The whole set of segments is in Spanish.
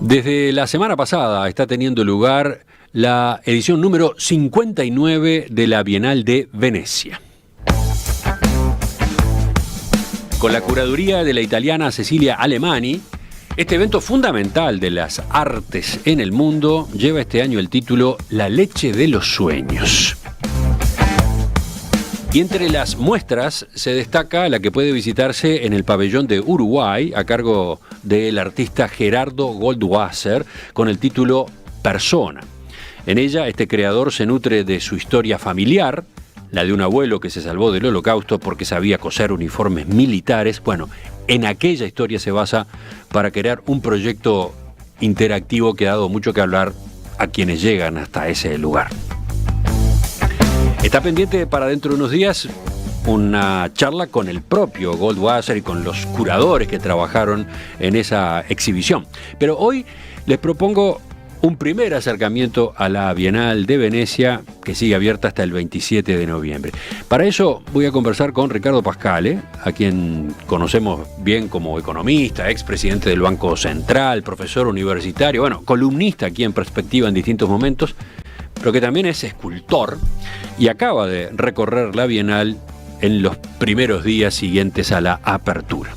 Desde la semana pasada está teniendo lugar la edición número 59 de la Bienal de Venecia. Con la curaduría de la italiana Cecilia Alemani, este evento fundamental de las artes en el mundo lleva este año el título La leche de los sueños. Y entre las muestras se destaca la que puede visitarse en el pabellón de Uruguay a cargo del artista Gerardo Goldwasser con el título Persona. En ella este creador se nutre de su historia familiar, la de un abuelo que se salvó del Holocausto porque sabía coser uniformes militares. Bueno, en aquella historia se basa para crear un proyecto interactivo que ha dado mucho que hablar a quienes llegan hasta ese lugar. Está pendiente para dentro de unos días una charla con el propio Goldwasser y con los curadores que trabajaron en esa exhibición. Pero hoy les propongo un primer acercamiento a la Bienal de Venecia, que sigue abierta hasta el 27 de noviembre. Para eso voy a conversar con Ricardo Pascale, a quien conocemos bien como economista, expresidente del Banco Central, profesor universitario, columnista aquí en Perspectiva en distintos momentos, pero que también es escultor y acaba de recorrer la Bienal en los primeros días siguientes a la apertura.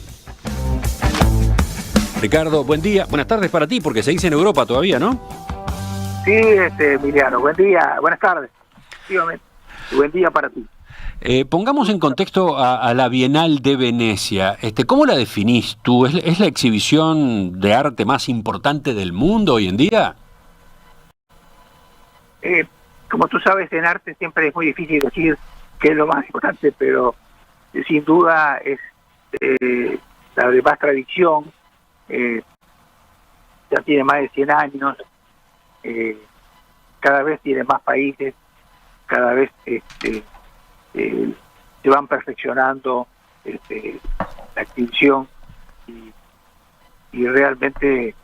Ricardo, buen día, buenas tardes para ti, porque seguís en Europa todavía, ¿no? Sí, Emiliano, buen día, buenas tardes, buen día para ti. Pongamos en contexto a la Bienal de Venecia. ¿Cómo la definís tú? ¿Es la exhibición de arte más importante del mundo hoy en día? Como tú sabes, en arte siempre es muy difícil decir qué es lo más importante, pero sin duda es la de más tradición, ya tiene más de 100 años, cada vez tiene más países, cada vez se van perfeccionando la exhibición y realmente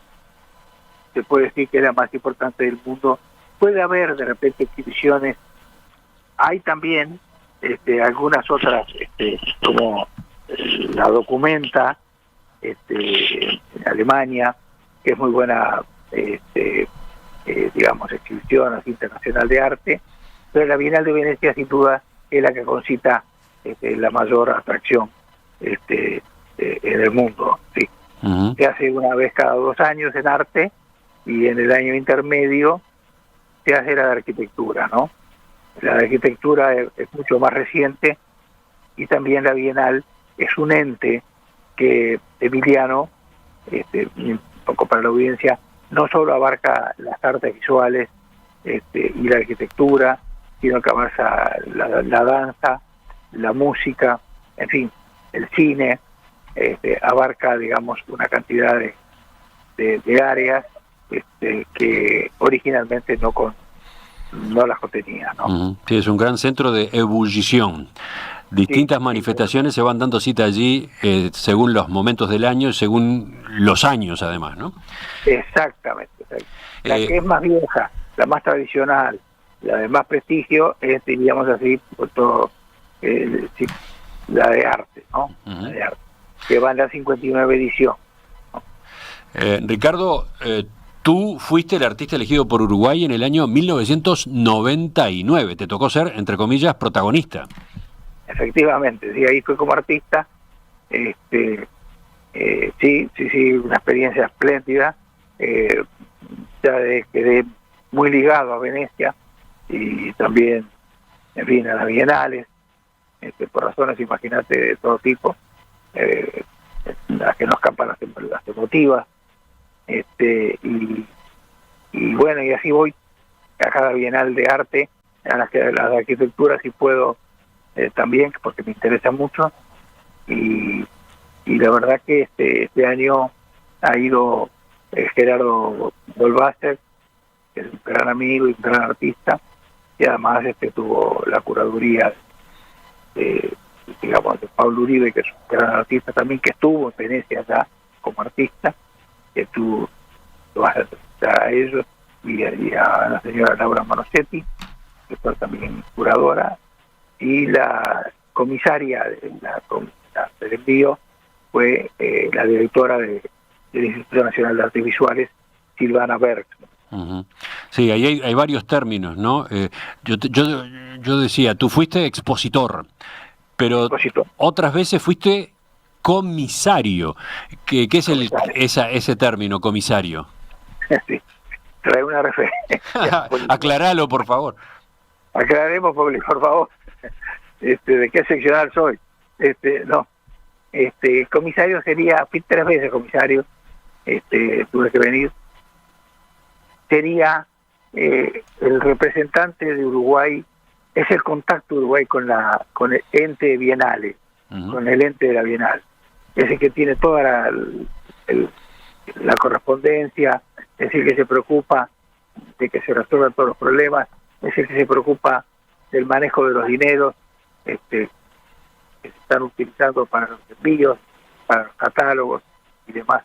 se puede decir que es la más importante del mundo. Puede haber de repente exhibiciones, hay también algunas otras, como la Documenta en Alemania, que es muy buena, exhibición así, internacional de arte, pero la Bienal de Venecia sin duda es la que concita la mayor atracción en el mundo. Sí. Uh-huh. Se hace una vez cada 2 años en arte y en el año intermedio se hace la de arquitectura, ¿no? La de arquitectura es mucho más reciente y también la Bienal es un ente que Emiliano, un poco para la audiencia, no solo abarca las artes visuales y la arquitectura, sino que abarca la danza, la música, en fin, el cine, abarca, digamos, una cantidad de áreas que originalmente no las contenía, ¿no? Sí, es un gran centro de ebullición. Distintas manifestaciones se van dando cita allí según los momentos del año y según los años, además, ¿no? Exactamente. La que es más vieja, la más tradicional, la de más prestigio, es, diríamos así, la de arte, ¿no? Uh-huh. La de arte, que va en la 59 edición, ¿no? Ricardo, tú fuiste el artista elegido por Uruguay en el año 1999. Te tocó ser, entre comillas, protagonista. Efectivamente, sí, ahí fue como artista. Sí, una experiencia espléndida. Ya quedé muy ligado a Venecia y también, en fin, a las bienales, por razones, imagínate, de todo tipo, las que nos escapan las emotivas. Y bueno, y así voy a cada bienal de arte, a las de arquitectura si puedo también, porque me interesa mucho, y la verdad que este año ha ido Gerardo Goldwasser, que es un gran amigo y un gran artista, y además tuvo la curaduría de Pablo Uribe, que es un gran artista también, que estuvo en Venecia ya como artista, que tú lo vas a entrevistar a ellos, y a la señora Laura Manosetti, que fue también curadora, y la comisaria del envío fue la directora del Instituto Nacional de Artes Visuales, Silvana Berg. Ujú. Sí, ahí hay varios términos, ¿no? Yo decía, tú fuiste expositor, pero Expositor. otras veces fuiste comisario. ¿Qué es Comisario. ese término, comisario? Sí, trae una referencia. Aclaralo, por favor. Aclaremos, por favor, de qué seccional soy. No, comisario sería, fui 3 veces comisario, tuve que venir. Sería el representante de Uruguay, es el contacto de Uruguay con el ente bienal, con el ente de la Bienal. Es el que tiene toda la correspondencia, es el que se preocupa de que se resuelvan todos los problemas, es el que se preocupa del manejo de los dineros que se están utilizando para los envíos, para los catálogos y demás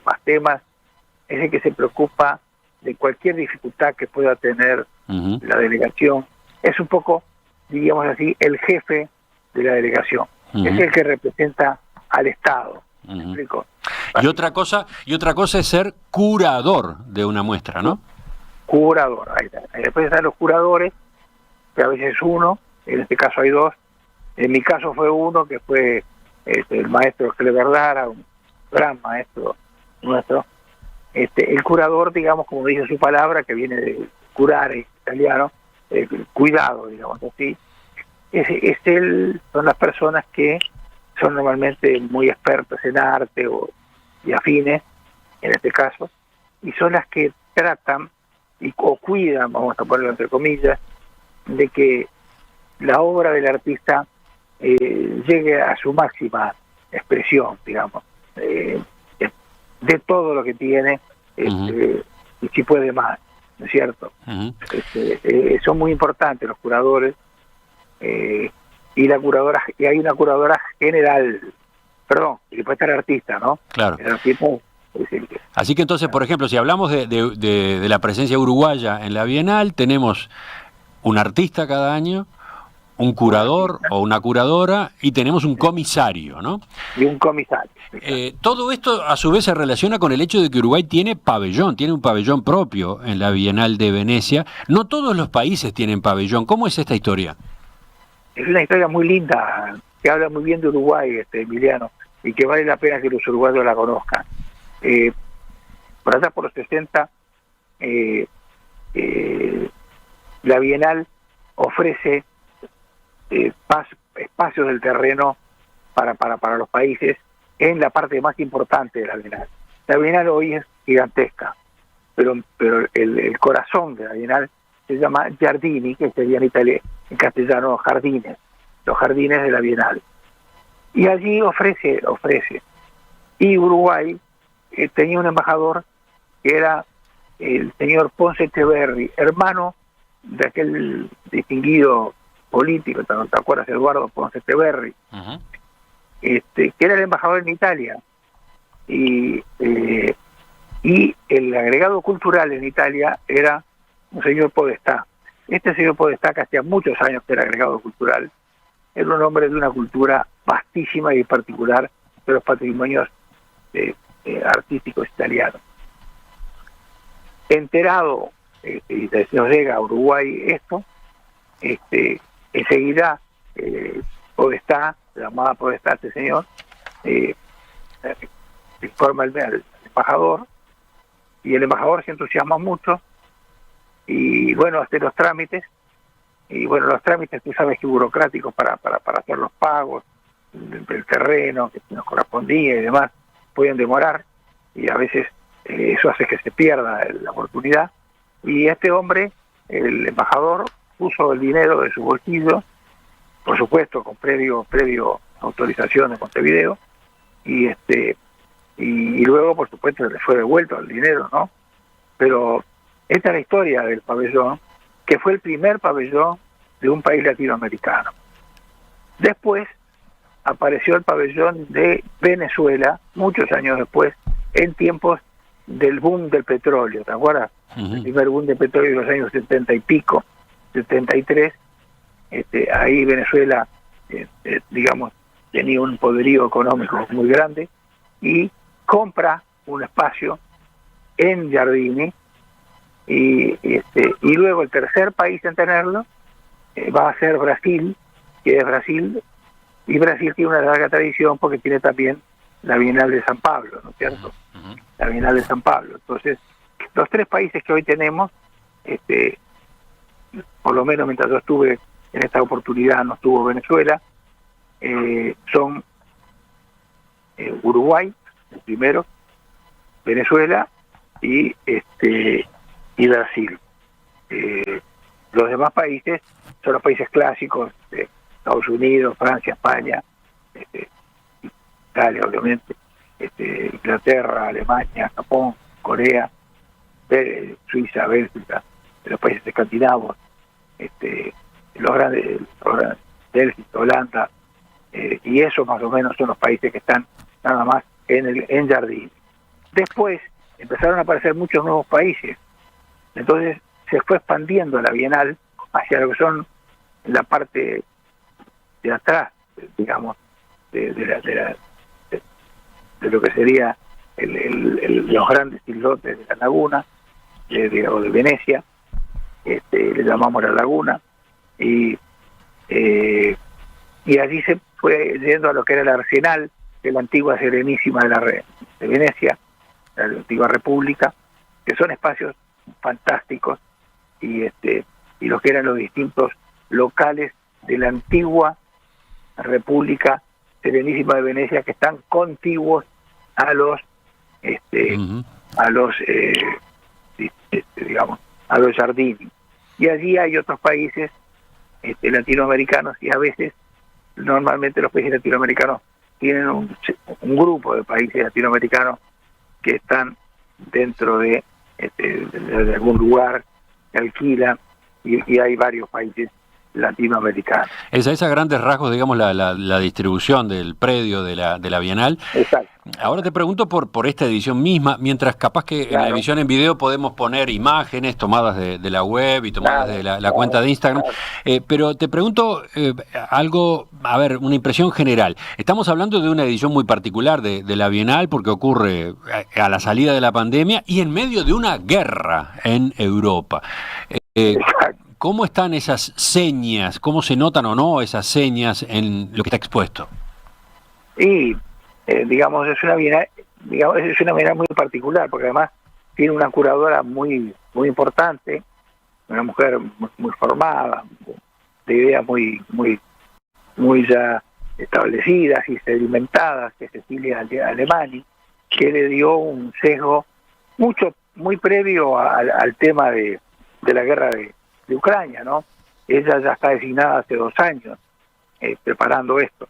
más temas. Es el que se preocupa de cualquier dificultad que pueda tener la delegación. Es un poco, diríamos así, el jefe de la delegación. Es el que representa al Estado. ¿Me explico? Y otra cosa es ser curador de una muestra, ¿no? Curador. Ahí está. Después están los curadores, que a veces es uno, en este caso hay 2. En mi caso fue uno, que fue el maestro Clever Lara, un gran maestro nuestro. El curador, digamos, como dice su palabra, que viene de curare, italiano, cuidado, digamos así, son las personas que son normalmente muy expertas en arte y afines, en este caso, y son las que tratan o cuidan, vamos a ponerlo entre comillas, de que la obra del artista llegue a su máxima expresión, digamos, de todo lo que tiene, y si puede más, ¿no es cierto? Son muy importantes los curadores, y hay una curadora general, y después está el artista, ¿no? Claro. El artista, así que entonces, por ejemplo, si hablamos de la presencia uruguaya en la Bienal, tenemos un artista cada año, un curador o una curadora, y tenemos un comisario, ¿no? Y un comisario. Todo esto a su vez se relaciona con el hecho de que Uruguay tiene un pabellón propio en la Bienal de Venecia. No todos los países tienen pabellón. ¿Cómo es esta historia? Es una historia muy linda, que habla muy bien de Uruguay, Emiliano, y que vale la pena que los uruguayos la conozcan. Por allá por los 60, la Bienal ofrece espacios del terreno para los países en la parte más importante de la Bienal. La Bienal hoy es gigantesca, pero el corazón de la Bienal se llama Giardini, que sería en castellano jardines, los jardines de la Bienal. Y allí ofrece. Y Uruguay tenía un embajador que era el señor Ponce Echeverri, hermano de aquel distinguido político, ¿te acuerdas? Eduardo Ponce Echeverri, que era el embajador en Italia. Y el agregado cultural en Italia era un señor Podestá. Este señor Podestá, que hacía muchos años que era agregado cultural, era un hombre de una cultura vastísima y particular de los patrimonios artísticos italianos. Enterado, y nos llega a Uruguay esto, enseguida Podestá, llamada Podestá este señor, informa al embajador, y el embajador se entusiasma mucho, y bueno, hace los trámites, los trámites, tú sabes que burocráticos para hacer los pagos del terreno que nos correspondía y demás, pueden demorar, y a veces eso hace que se pierda la oportunidad. Y este hombre, el embajador, puso el dinero de su bolsillo, por supuesto con previo autorización de Montevideo, y luego por supuesto le fue devuelto el dinero, ¿no? Pero esta es la historia del pabellón, que fue el primer pabellón de un país latinoamericano. Después apareció el pabellón de Venezuela, muchos años después, en tiempos del boom del petróleo, ¿te acuerdas? El primer boom del petróleo de los años 70 y pico, 73, ahí Venezuela, digamos, tenía un poderío económico muy grande, y compra un espacio en Giardini, y luego el tercer país en tenerlo va a ser Brasil, que es Brasil, y Brasil tiene una larga tradición porque tiene también la Bienal de San Pablo, ¿no es cierto? La Bienal de San Pablo. Entonces, los tres países que hoy tenemos, por lo menos mientras yo estuve en esta oportunidad, no estuvo Venezuela, son Uruguay, el primero, Venezuela y Brasil. Los demás países son los países clásicos, Estados Unidos, Francia, España, Italia, obviamente, Inglaterra, Alemania, Japón, Corea, Suiza, Bélgica, los países escandinavos, los grandes, Bélgica, Holanda, y esos más o menos son los países que están nada más en Jardín. Después empezaron a aparecer muchos nuevos países, entonces se fue expandiendo la Bienal hacia lo que son la parte de atrás, digamos, de lo que sería los grandes islotes de la laguna, o de Venecia, le llamamos la laguna, y allí se fue yendo a lo que era el arsenal de la antigua Serenísima de Venecia, la antigua República, que son espacios fantásticos, y lo que eran los distintos locales de la antigua República Serenísima de Venecia, que están contiguos a los digamos, a los Giardini. Y allí hay otros países latinoamericanos, y a veces, normalmente los países latinoamericanos tienen un grupo de países latinoamericanos que están dentro de algún lugar que alquilan, y hay varios países latinoamericanos. Es a grandes rasgos, digamos, la distribución del predio de la Bienal. Exacto. Ahora te pregunto por esta edición misma, mientras capaz que en la edición en video podemos poner imágenes tomadas de la web y tomadas de la cuenta de Instagram, pero te pregunto algo, a ver, una impresión general. Estamos hablando de una edición muy particular de la Bienal porque ocurre a la salida de la pandemia y en medio de una guerra en Europa. ¿Cómo están esas señas? ¿Cómo se notan o no esas señas en lo que está expuesto? Y digamos, es una Bienal muy particular, porque además tiene una curadora muy importante, una mujer muy formada, de ideas muy ya establecidas y sedimentadas, que es Cecilia Alemani, que le dio un sesgo muy previo al tema de la guerra de Ucrania, ¿no? Ella ya está designada hace 2 años preparando esto.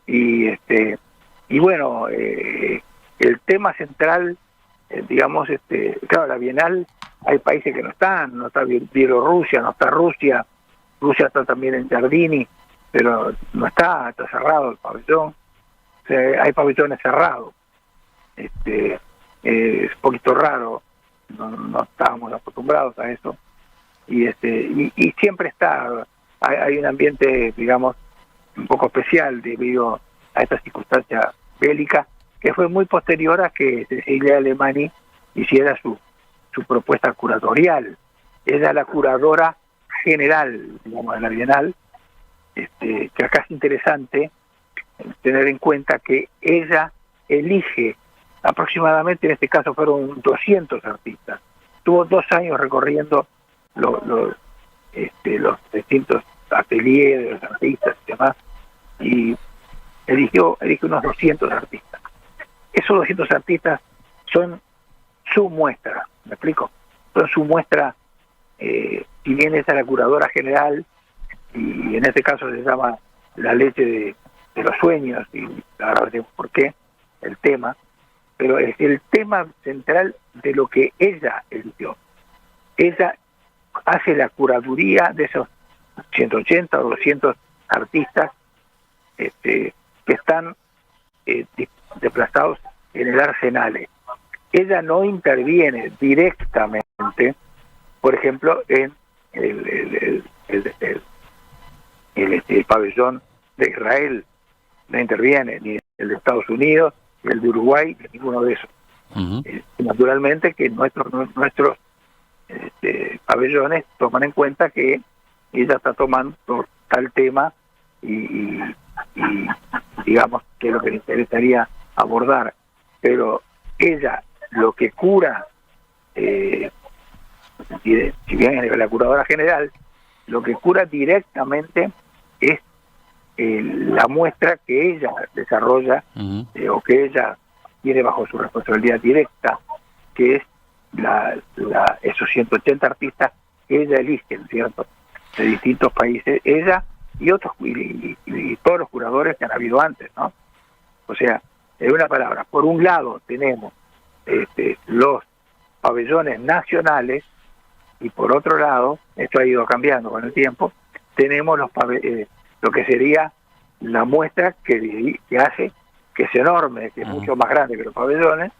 Y bueno, el tema central, digamos, claro, la Bienal, hay países que no está Bielorrusia, no está Rusia está también en Giardini, pero no está cerrado el pabellón, o sea, hay pabellones cerrados, es un poquito raro, no estábamos acostumbrados a eso, y siempre hay un ambiente, digamos, un poco especial debido a esta circunstancia bélica, que fue muy posterior a que Cecilia Alemani hiciera su propuesta curatorial. Ella es la curadora general, digamos, de la Bienal, que acá es interesante tener en cuenta que ella elige aproximadamente, en este caso fueron 200 artistas. Tuvo 2 años recorriendo los distintos ateliers de los artistas y demás, y eligió unos 200 artistas. Esos 200 artistas son su muestra, ¿me explico? Son su muestra, si bien esa es la curadora general, y en este caso se llama La leche de los sueños, y ahora veremos por qué, el tema, pero es el tema central de lo que ella eligió. Ella hace la curaduría de esos 180 o 200 artistas que están desplazados en el arsenal. Ella no interviene directamente, por ejemplo, en el pabellón de Israel, no interviene, ni el de Estados Unidos, ni el de Uruguay, ni ninguno de esos. Naturalmente que nuestros pabellones toman en cuenta que ella está tomando tal tema y digamos que es lo que le interesaría abordar, pero ella lo que cura, si bien es la curadora general, lo que cura directamente es la muestra que ella desarrolla o que ella tiene bajo su responsabilidad directa, que es esos 180 artistas que ella elige, ¿cierto?, de distintos países, ella y otros y todos los curadores que han habido antes, ¿no? O sea, en una palabra, por un lado tenemos los pabellones nacionales y por otro lado, esto ha ido cambiando con el tiempo, tenemos lo que sería la muestra que hace, que es enorme, que es mucho más grande que los pabellones,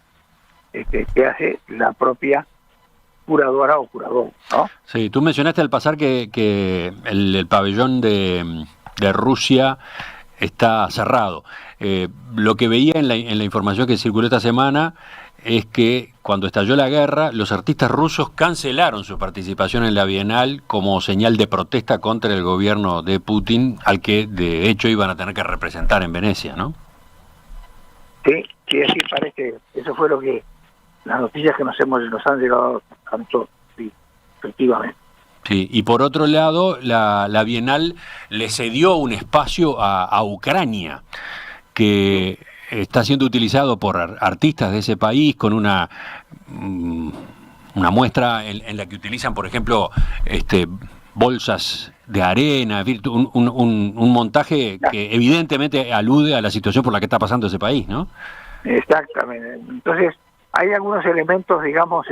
que hace la propia curadora o curador, ¿no? Sí, tú mencionaste al pasar que el pabellón de Rusia está cerrado. Lo que veía en la información que circuló esta semana es que cuando estalló la guerra, los artistas rusos cancelaron su participación en la Bienal como señal de protesta contra el gobierno de Putin, al que de hecho iban a tener que representar en Venecia, ¿no? Sí, así parece. Eso fue lo que las noticias que nos han llegado a nosotros, sí, efectivamente. Sí, y por otro lado, la Bienal le cedió un espacio a Ucrania, que está siendo utilizado por artistas de ese país con una muestra en la que utilizan, por ejemplo, bolsas de arena, un montaje que evidentemente alude a la situación por la que está pasando ese país, ¿no? Exactamente. Entonces, hay algunos elementos, digamos,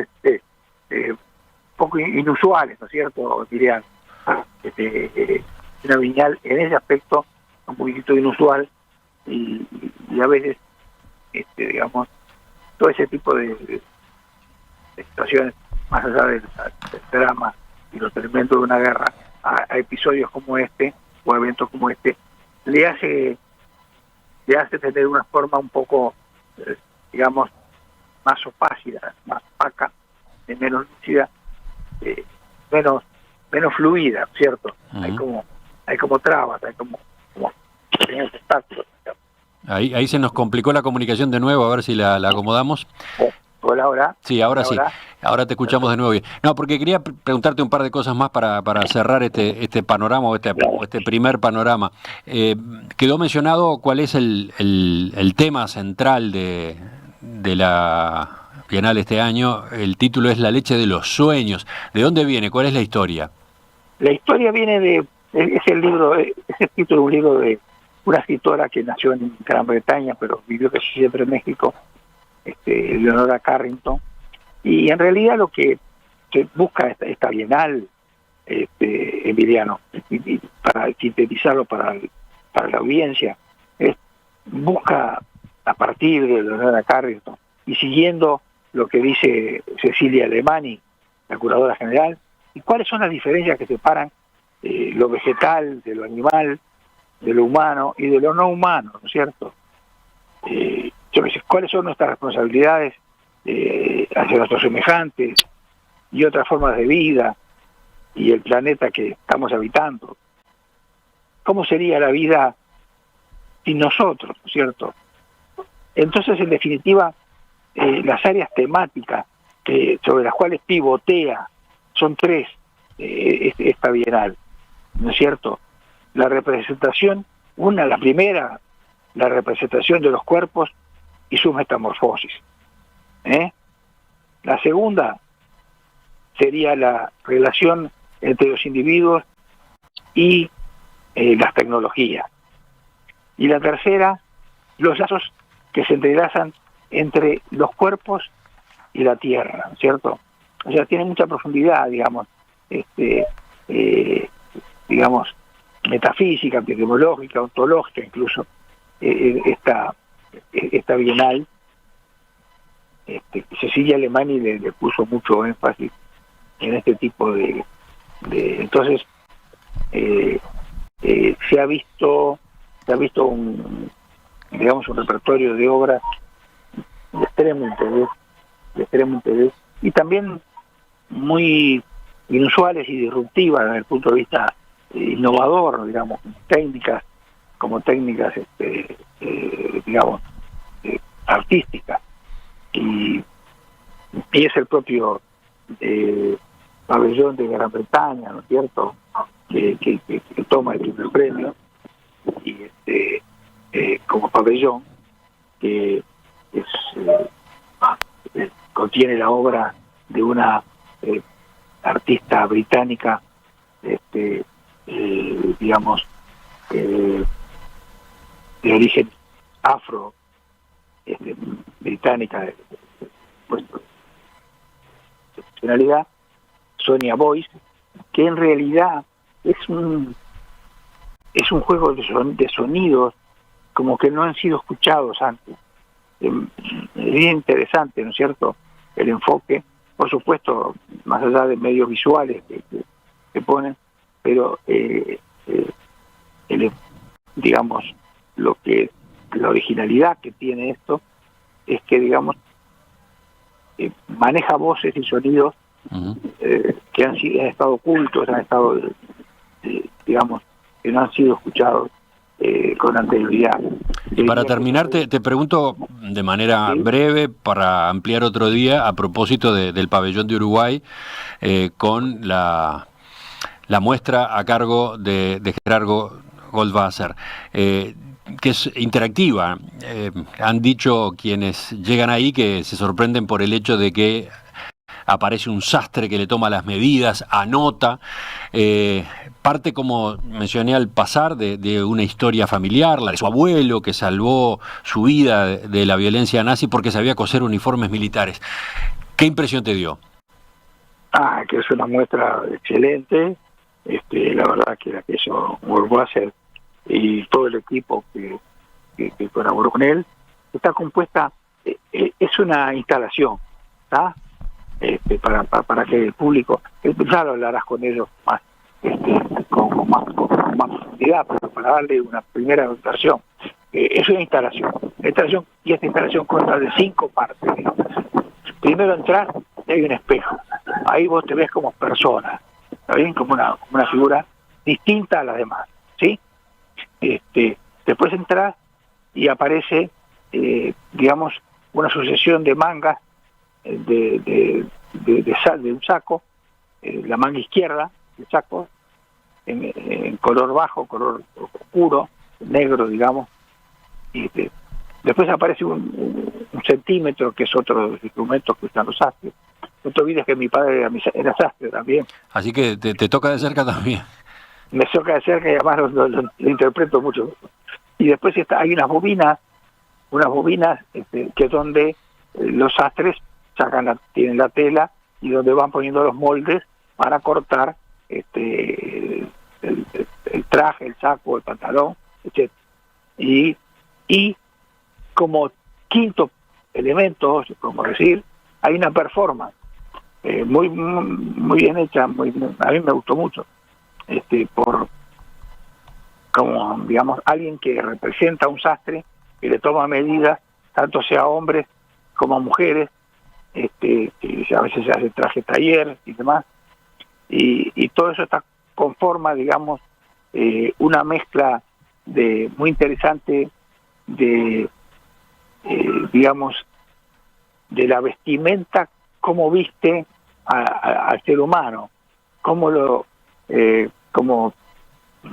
poco inusuales, ¿no es cierto? Dirían, una Bienal en ese aspecto un poquitito inusual y a veces, digamos, todo ese tipo de situaciones, más allá del drama y los elementos de una guerra, a episodios como este o eventos como este, le hace tener una forma un poco, digamos, más opácida, más opaca, menos lúcida, menos fluida, ¿cierto? Hay como trabas, hay como pequeños obstáculos. Ahí se nos complicó la comunicación de nuevo, a ver si la acomodamos. Hola, ahora. Sí, ahora sí. Ahora te escuchamos de nuevo bien. No, porque quería preguntarte un par de cosas más para cerrar este panorama o este primer panorama. Quedó mencionado cuál es el tema central de la Bienal este año. El título es La leche de los sueños. ¿De dónde viene? ¿Cuál es la historia? La historia viene es el título de un libro de una escritora que nació en Gran Bretaña, pero vivió casi siempre en México, Leonora Carrington, y en realidad lo que se busca esta Bienal, Emiliano, y para sintetizarlo para la audiencia, busca a partir de Leonora Carrington y siguiendo lo que dice Cecilia Alemany, la curadora general, y cuáles son las diferencias que separan lo vegetal de lo animal, de lo humano y de lo no humano, ¿no es cierto? ¿Cuáles son nuestras responsabilidades hacia nuestros semejantes y otras formas de vida y el planeta que estamos habitando? ¿Cómo sería la vida sin nosotros, ¿no es cierto? Entonces, en definitiva, las áreas temáticas sobre las cuales pivotea son tres esta Bienal, ¿no es cierto? La representación, la primera, la representación de los cuerpos y su metamorfosis. La segunda sería la relación entre los individuos y las tecnologías. Y la tercera, los lazos que se entrelazan entre los cuerpos y la tierra, ¿no es cierto? O sea, tiene mucha profundidad, digamos, digamos, metafísica, epistemológica, ontológica, incluso, esta Bienal. Cecilia Alemany le puso mucho énfasis en este tipo de entonces se ha visto un repertorio de obras de extremo interés de extremo interés, y también muy inusuales y disruptivas desde el punto de vista innovador, digamos, como técnicas digamos, artísticas. Y es el propio pabellón de Gran Bretaña, ¿no es cierto?, que toma el primer premio, y como pabellón, que contiene la obra de una artista británica, digamos, de origen afro, británica, pues, de nacionalidad, Sonia Boyce, que en realidad es un juego de sonidos como que no han sido escuchados antes. Es bien interesante, ¿no es cierto?, el enfoque, por supuesto, más allá de medios visuales que ponen, pero digamos, la originalidad que tiene esto es que, digamos, maneja voces y sonidos que han estado ocultos, han estado, digamos, que no han sido escuchados con anterioridad. Y para terminar, te pregunto de manera breve, para ampliar otro día, a propósito del pabellón de Uruguay, con la muestra a cargo de Gerardo Goldwasser, que es interactiva. Han dicho quienes llegan ahí que se sorprenden por el hecho de que aparece un sastre que le toma las medidas, anota, parte, como mencioné al pasar, de una historia familiar, la de su abuelo que salvó su vida de la violencia nazi porque sabía coser uniformes militares. ¿Qué impresión te dio? Que es una muestra excelente, la verdad que la que hizo Goldwasser y todo el equipo que colaboró con él, está compuesta, es una instalación, ¿está? Para que el público, ya lo hablarás con ellos más, con más profundidad, pero para darle una primera versión. Es una instalación, y esta instalación consta de 5 partes, digamos. Primero entras y hay un espejo, ahí vos te ves como persona, ¿está bien?, como una figura distinta a las demás, ¿sí? Después entras y aparece, digamos, una sucesión de mangas de un saco, la manga izquierda del saco, en color bajo, color oscuro, negro, digamos, y después aparece un centímetro, que es otro de los instrumentos que usan los sastres. No te olvides que mi padre era sastre también. Así que te toca de cerca también. Me toca de cerca y además lo interpreto mucho. Y después hay unas bobinas que es donde los sastres tienen la tela y donde van poniendo los moldes para cortar el traje, el saco, el pantalón, etc. Y como quinto elemento, como decir, hay una performance muy bien hecha, a mí me gustó mucho, por como, digamos, alguien que representa a un sastre y le toma medidas, tanto sea hombres como mujeres, que a veces se hace traje taller y demás, y todo eso conforma, digamos, una mezcla muy interesante digamos, de la vestimenta, cómo viste al ser humano, como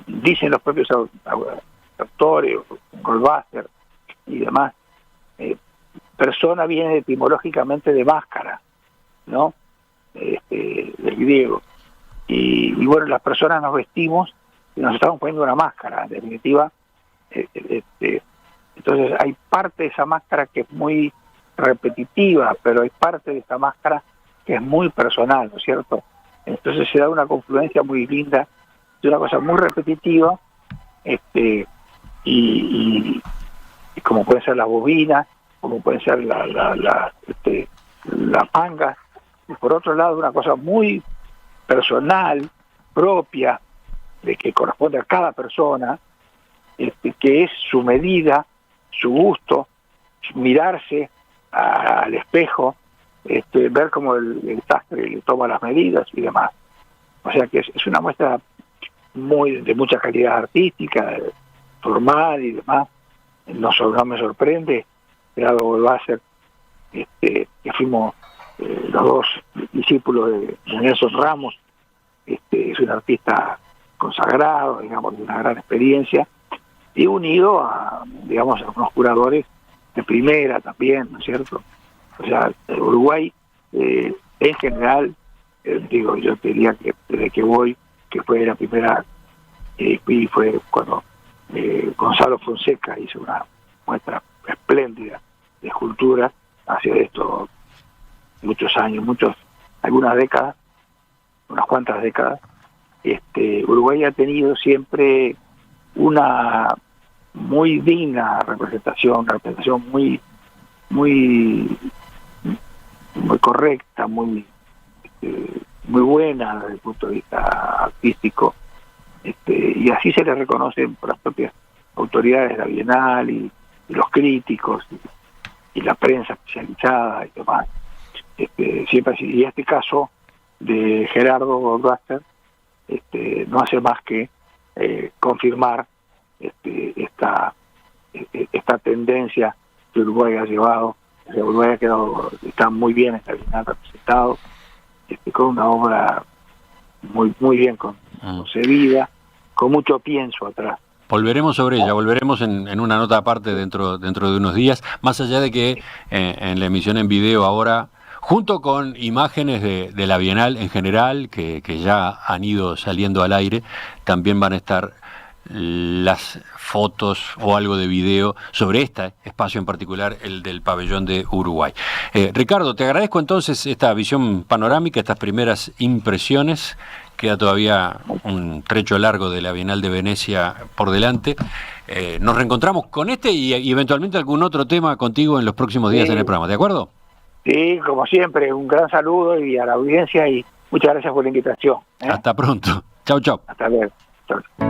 dicen los propios autores, Goldwasser y demás, persona viene etimológicamente de máscara, ¿no?, del griego, y bueno, las personas nos vestimos y nos estamos poniendo una máscara, en definitiva. Entonces hay parte de esa máscara que es muy repetitiva, pero hay parte de esa máscara que es muy personal, ¿no es cierto? Entonces se da una confluencia muy linda de una cosa muy repetitiva, y como pueden ser las bobinas, como pueden ser las mangas, y por otro lado una cosa muy personal, propia, de que corresponde a cada persona, que es su medida, su gusto, mirarse al espejo, ver cómo el sastre le toma las medidas y demás. O sea que es una muestra de mucha calidad artística, formal y demás. No me sorprende, Gerardo Goldwasser, que fuimos los dos discípulos de Nelson Ramos, es un artista consagrado, digamos, de una gran experiencia, y unido a, digamos, a unos curadores de primera también, ¿no es cierto? O sea, Uruguay, en general, yo te diría que desde que voy, que fue la primera, y fue cuando Gonzalo Fonseca hizo una muestra espléndida de escultura, hace esto muchos años, algunas décadas, unas cuantas décadas. Uruguay ha tenido siempre una muy digna representación muy correcta, muy buena desde el punto de vista artístico, y así se le reconocen por las propias autoridades de la Bienal y los críticos y la prensa especializada y demás. Siempre así. Y este caso de Gerardo Goldwasser no hace más que confirmar esta tendencia que Uruguay ha llevado. O sea, Uruguay está muy bien en la Bienal representado, con una obra muy bien concebida, con mucho pienso atrás. Volveremos sobre ella, volveremos en una nota aparte dentro de unos días, más allá de que en la emisión en video ahora, junto con imágenes de la Bienal en general, que ya han ido saliendo al aire, también van a estar las fotos o algo de video sobre este espacio en particular, el del pabellón de Uruguay. Ricardo, te agradezco entonces esta visión panorámica, estas primeras impresiones. Queda todavía un trecho largo de la Bienal de Venecia por delante. Nos reencontramos con y eventualmente algún otro tema contigo en los próximos días en el programa, ¿de acuerdo? Sí, como siempre, un gran saludo y a la audiencia y muchas gracias por la invitación. Hasta pronto. Chau, chau. Hasta luego. Chau.